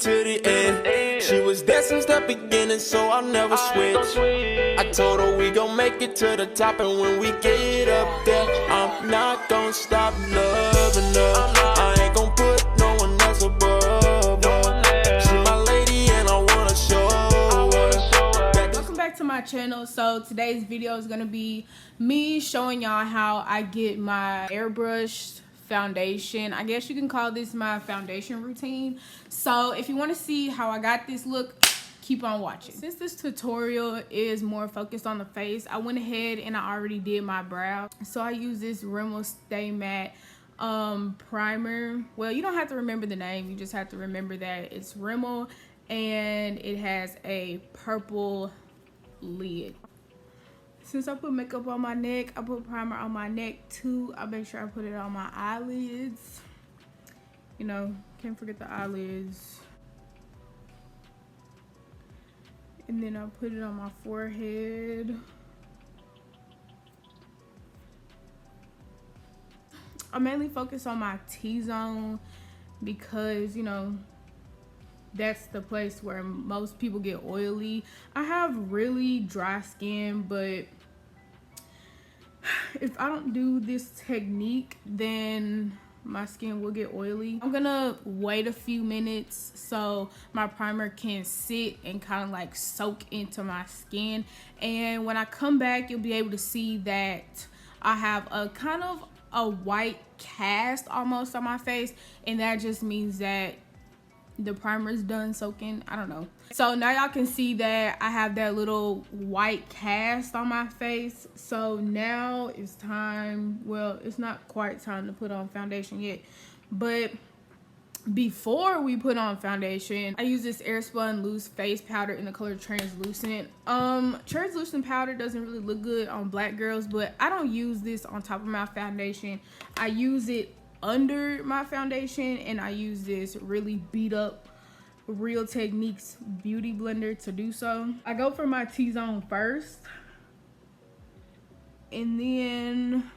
to the end. She was there since the beginning, so I'll never switch. I told her we gon' make it to the top, and when we get up there, I'm not gon' stop loving her. I ain't gon' put no one else above her. She my lady and I wanna show her. Welcome back to my channel. So today's video is gonna be me showing y'all how I get my airbrushed foundation. I guess you can call this my foundation routine. So if you want to see how I got this look, keep on watching. Since this tutorial is more focused on the face, I went ahead and I already did my brow. So I use this Rimmel Stay Matte primer. Well, you don't have to remember the name, you just have to remember that it's Rimmel and it has a purple lid. Since I put makeup on my neck, I put primer on my neck too. I make sure I put it on my eyelids. You know, can't forget the eyelids. And then I put it on my forehead. I mainly focus on my T-zone because, you know, that's the place where most people get oily. I have really dry skin, but if I don't do this technique, then my skin will get oily. I'm gonna wait a few minutes so my primer can sit and kind of like soak into my skin, and when I come back, you'll be able to see that I have a kind of a white cast almost on my face, and that just means that the primer's done soaking. I don't know. So now y'all can see that I have that little white cast on my face. So now it's time, well, it's not quite time to put on foundation yet, but before we put on foundation, I use this Airspun loose face powder in the color translucent. Translucent powder doesn't really look good on black girls, but I don't use this on top of my foundation. I use it under my foundation, and I use this really beat up Real Techniques beauty blender to do so. I go for my T-zone first, and then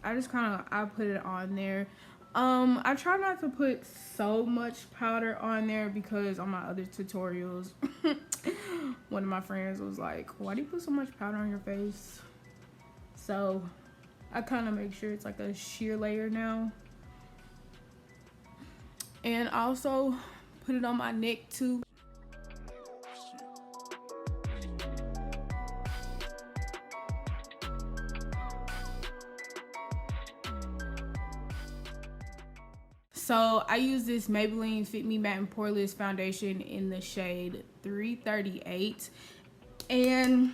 I just I put it on there. I try not to put so much powder on there because on my other tutorials one of my friends was like, why do you put so much powder on your face? So I kind of make sure it's like a sheer layer now. And also put it on my neck too. So I use this Maybelline Fit Me Matte and Poreless foundation in the shade 338. And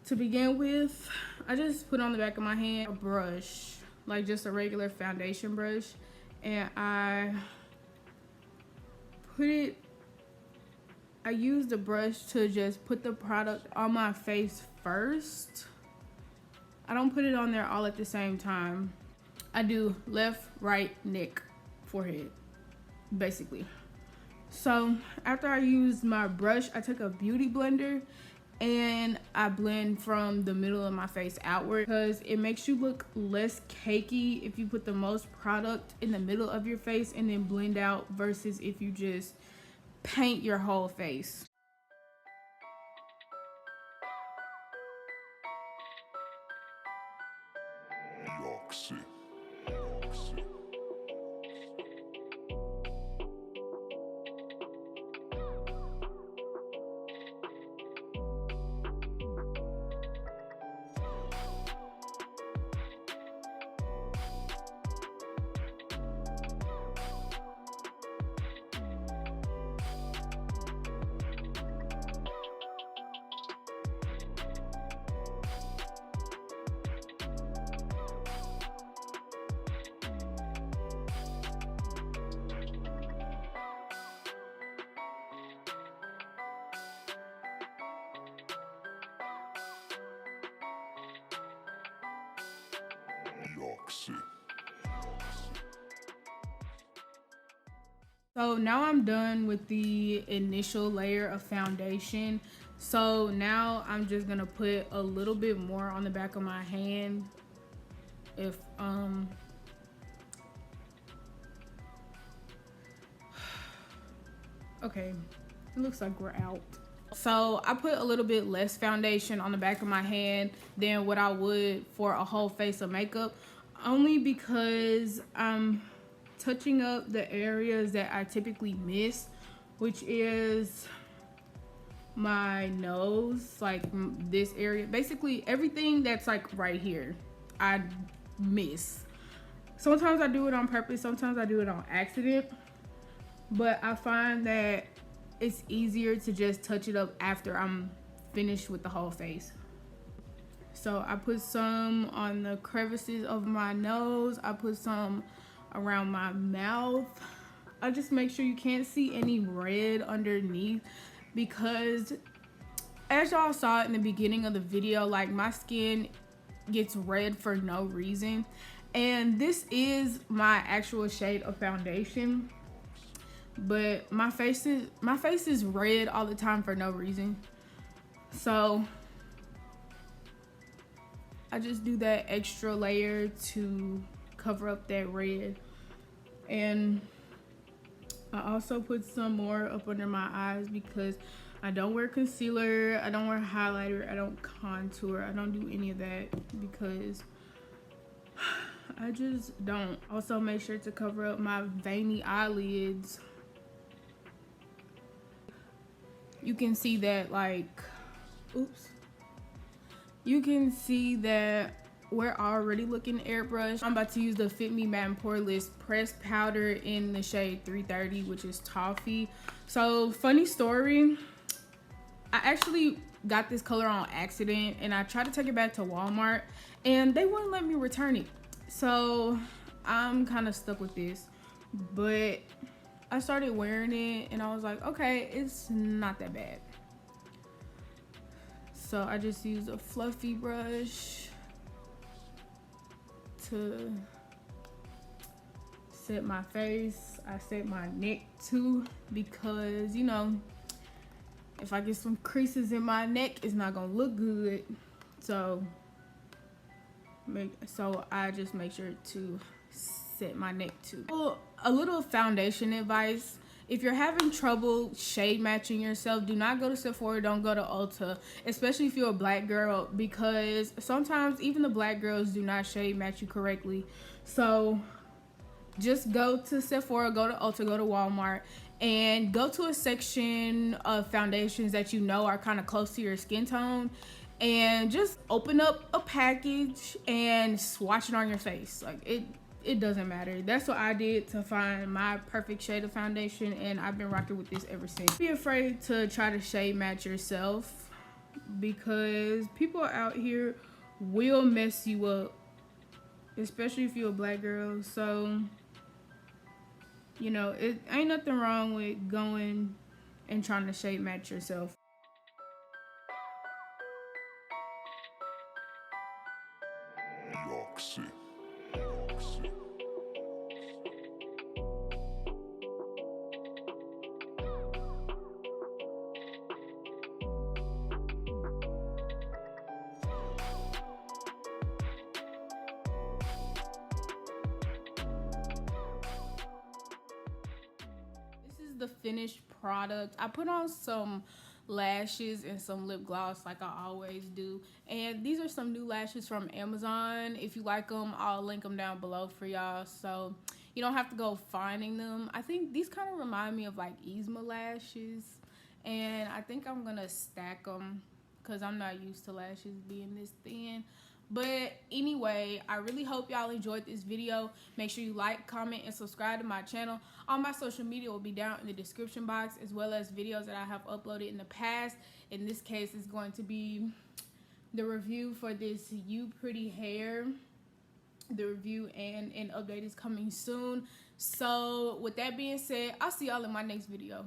to begin with, I just put on the back of my hand a brush, like just a regular foundation brush, and I use the brush to just put the product on my face first. I don't put it on there all at the same time. I do left, right, neck, forehead, basically. So after I use my brush, I took a beauty blender and I blend from the middle of my face outward, because it makes you look less cakey if you put the most product in the middle of your face and then blend out, versus if you just paint your whole face. So now I'm done with the initial layer of foundation. So now I'm just gonna put a little bit more on the back of my hand. If Okay, it looks like we're out. So I put a little bit less foundation on the back of my hand than what I would for a whole face of makeup, only because I'm touching up the areas that I typically miss, which is my nose, like this area. Basically everything that's like right here, I miss. Sometimes I do it on purpose, sometimes I do it on accident, but I find that it's easier to just touch it up after I'm finished with the whole face. So I put some on the crevices of my nose, I put some around my mouth. I just make sure you can't see any red underneath, because as y'all saw in the beginning of the video, like my skin gets red for no reason. And this is my actual shade of foundation, but my face is red all the time for no reason. So I just do that extra layer to cover up that red. And I also put some more up under my eyes because I don't wear concealer, I don't wear highlighter, I don't contour, I don't do any of that because I just don't. Also make sure to cover up my veiny eyelids. You can see that, like, oops. You can see that we're already looking airbrushed. I'm about to use the Fit Me Matte and Poreless pressed powder in the shade 330, which is Toffee. So funny story, I actually got this color on accident and I tried to take it back to Walmart and they wouldn't let me return it. So I'm kind of stuck with this, but I started wearing it and I was like, okay, it's not that bad. So I just use a fluffy brush to set my face. I set my neck too, because you know, if I get some creases in my neck, it's not gonna look good. So I just make sure to set my neck too. Well, a little foundation advice: if you're having trouble shade matching yourself, do not go to Sephora, don't go to Ulta, especially if you're a black girl, because sometimes even the black girls do not shade match you correctly. So just go to Sephora, go to Ulta, go to Walmart, and go to a section of foundations that you know are kind of close to your skin tone, and just open up a package and swatch it on your face. Like it doesn't matter. That's what I did to find my perfect shade of foundation, and I've been rocking with this ever since. Don't be afraid to try to shade match yourself, because people out here will mess you up, especially if you're a black girl. So you know, it ain't nothing wrong with going and trying to shade match yourself. The finished product. I put on some lashes and some lip gloss like I always do, and these are some new lashes from Amazon. If you like them, I'll link them down below for y'all, so you don't have to go finding them. I think these kind of remind me of like Yzma lashes, and I think I'm gonna stack them because I'm not used to lashes being this thin. But anyway, I really hope y'all enjoyed this video. Make sure you like, comment, and subscribe to my channel. All my social media will be down in the description box, as well as videos that I have uploaded in the past. In this case, it's going to be the review for this You Pretty Hair. The review and an update is coming soon. So with that being said, I'll see y'all in my next video.